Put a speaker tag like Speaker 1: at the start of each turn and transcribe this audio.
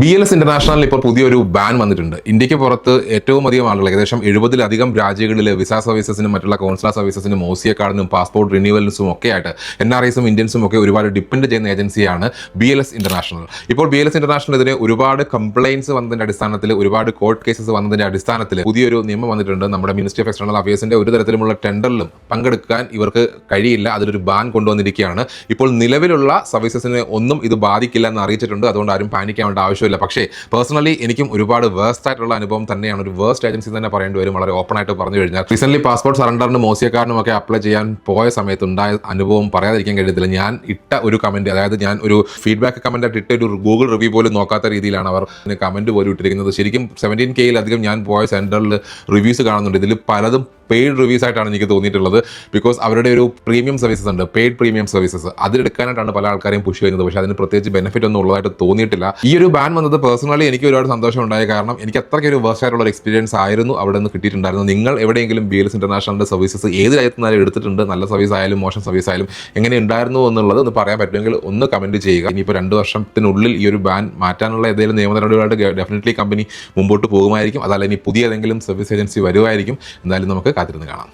Speaker 1: BLS ഇന്റർനാഷണലിൽ ഇപ്പോൾ പുതിയൊരു ban വന്നിട്ടുണ്ട്. ഇന്ത്യക്ക് പുറത്ത് ഏറ്റവും അധികം ആളുകൾ, ഏകദേശം 70-ലധികം രാജ്യങ്ങളിൽ വിസ സർവീസസിനും മറ്റുള്ള കോൺസുലാർ സർവീസസിനും OCA കാർഡിനും പാസ്പോർട്ട് റിന്യൂവൽസും ഒക്കെ ആയിട്ട് NRIസും ഇന്ത്യൻസും ഒക്കെ ഒരുപാട് ഡിപ്പെൻഡ് ചെയ്യുന്ന ഏജൻസിയാണ് BLS ഇന്റർനാഷണൽ. ഇപ്പോൾ BLS ഇന്റർനാഷണൽ ഇതിന് ഒരുപാട് കംപ്ലയിൻസ് വന്നതിന്റെ അടിസ്ഥാനത്തിൽ, ഒരുപാട് കോർട്ട് കേസസ് വന്നതിന്റെ അടിസ്ഥാനത്തിൽ പുതിയൊരു നിയമം വന്നിട്ടുണ്ട്. നമ്മുടെ മിനിസ്ട്രി ഓഫ് എക്സ്റ്റേണൽ അഫയേഴ്സിന്റെ ഒരു തരത്തിലുമുള്ള ടെൻഡറിലും പങ്കെടുക്കാൻ ഇവർക്ക് കഴിയില്ല. അതിലൊരു ബാൻ കൊണ്ടുവന്നിരിക്കുകയാണ്. ഇപ്പോൾ നിലവിലുള്ള സർവീസസിനെ ഒന്നും ഇത് ബാധിക്കില്ല എന്ന് അറിയിച്ചിട്ടുണ്ട്. അതുകൊണ്ട് ആരും പാനിക്കാവേണ്ട ആവശ്യം. പക്ഷേ പേഴ്സണലി എനിക്കും ഒരുപാട് വേസ്റ്റ് ആയിട്ടുള്ള അനുഭവം തന്നെയാണ്. ഒരു വേസ്റ്റ് ഏജൻസി തന്നെ പറയേണ്ടി വരും, വളരെ ഓപ്പൺ ആയിട്ട് പറഞ്ഞു കഴിഞ്ഞാൽ. റീസെന്റ് പാസ്പോർട്ട് സറണ്ടറിനും OCA കാർഡിനും ഒക്കെ അപ്ലൈ ചെയ്യാൻ പോയ സമയത്ത് ഉണ്ടായ അനുഭവം പറയാതിരിക്കാൻ കഴിയത്തില്ല. ഞാൻ ഇട്ട ഒരു കമന്റ്, അതായത് ഞാൻ ഒരു ഫീഡ്ബാക്ക് കമന്റ് ആയിട്ട് ഇട്ട ഒരു ഗൂഗിൾ റിവ്യൂ പോലും നോക്കാത്ത രീതിയിലാണ് അവർ കമന്റ് പോലും ഇട്ടിരിക്കുന്നത്. ശരിക്കും 17K-ലധികം ഞാൻ പോയ സെന്ററിൽ റിവ്യൂസ് കാണുന്നുണ്ട്. ഇതിൽ പലതും പെയ്ഡ് റിവ്യൂസ് ആയിട്ടാണ് എനിക്ക് തോന്നിയിട്ടുള്ളത്. ബിക്കോസ് അവരുടെ ഒരു പ്രീമിയം സർവീസസ് ഉണ്ട്, പെയ്ഡ് പ്രീമിയം സർവീസസ്, അതിലെടുക്കാനായിട്ടാണ് പല ആൾക്കാരെയും പുഷ് ചെയ്യുന്നത്. പക്ഷേ അതിന് പ്രത്യേകിച്ച് ബെനിഫിറ്റ് ഒന്നും ഉള്ളതായിട്ട് തോന്നിയിട്ടില്ല. ഈ ഒരു ബാൻ വന്നത് പേഴ്സണലി എനിക്ക് ഒരുപാട് സന്തോഷം ഉണ്ടായി. കാരണം എനിക്ക് അത്രയ്ക്ക് ഒരു വേസ്റ്റ് ആയിട്ടുള്ള ഒരു എക്സ്പീരിയൻസ് ആയിരുന്നു അവിടെ നിന്ന് കിട്ടിയിട്ടുണ്ടായിരുന്നു. നിങ്ങൾ എവിടെയെങ്കിലും BLS ഇന്റർനാഷണലിന്റെ സർവീസസ് ഏത് രാജ്യത്ത് നിന്നാലും എടുത്തിട്ടുണ്ട്, നല്ല സർവീസ് ആയാലും മോശം സർവീസ് ആയാലും എങ്ങനെ ഉണ്ടായിരുന്നു എന്നുള്ളത് ഒന്ന് പറയാൻ പറ്റുമെങ്കിൽ ഒന്ന് കമന്റ് ചെയ്യുക. ഇനിയിപ്പോൾ 2 വർഷത്തിനുള്ളിൽ ഈ ഒരു ബാൻ മാറ്റാനുള്ള ഏതെങ്കിലും നിയമ നടപടികളായിട്ട് ഡെഫിനറ്റ്ലി കമ്പനി മുമ്പോട്ട് പോകുമായിരിക്കും. അതല്ല ഇനി പുതിയ ഏതെങ്കിലും സർവീസ് ഏജൻസി വരുമായിരിക്കും. എന്തായാലും നമുക്ക് കാത്തിരുന്ന് കാണാം.